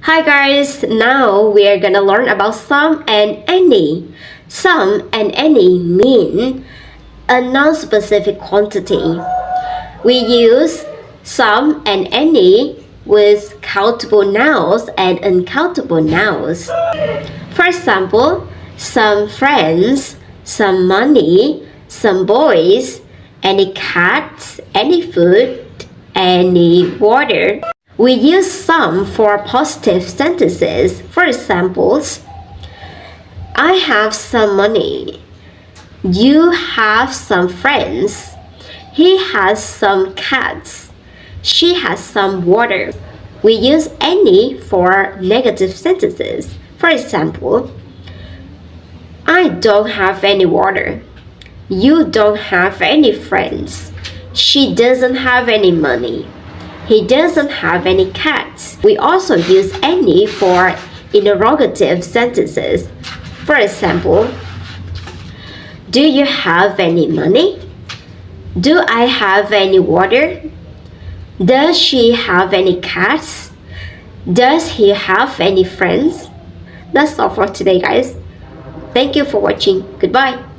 Hi guys, now we are gonna learn about some and any. Some and any mean a non-specific quantity. We use some and any with countable nouns and uncountable nouns. For example, some friends, some money, some boys, any cats, any food, any water. We use some for positive sentences. For examples, I have some money. You have some friends. He has some cats. She has some water. We use any for negative sentences. For example, I don't have any water. You don't have any friends. She doesn't have any money. He doesn't have any cats. We also use any for interrogative sentences. For example, do you have any money? Do I have any water? Does she have any cats? Does he have any friends? That's all for today, guys. Thank you for watching. Goodbye.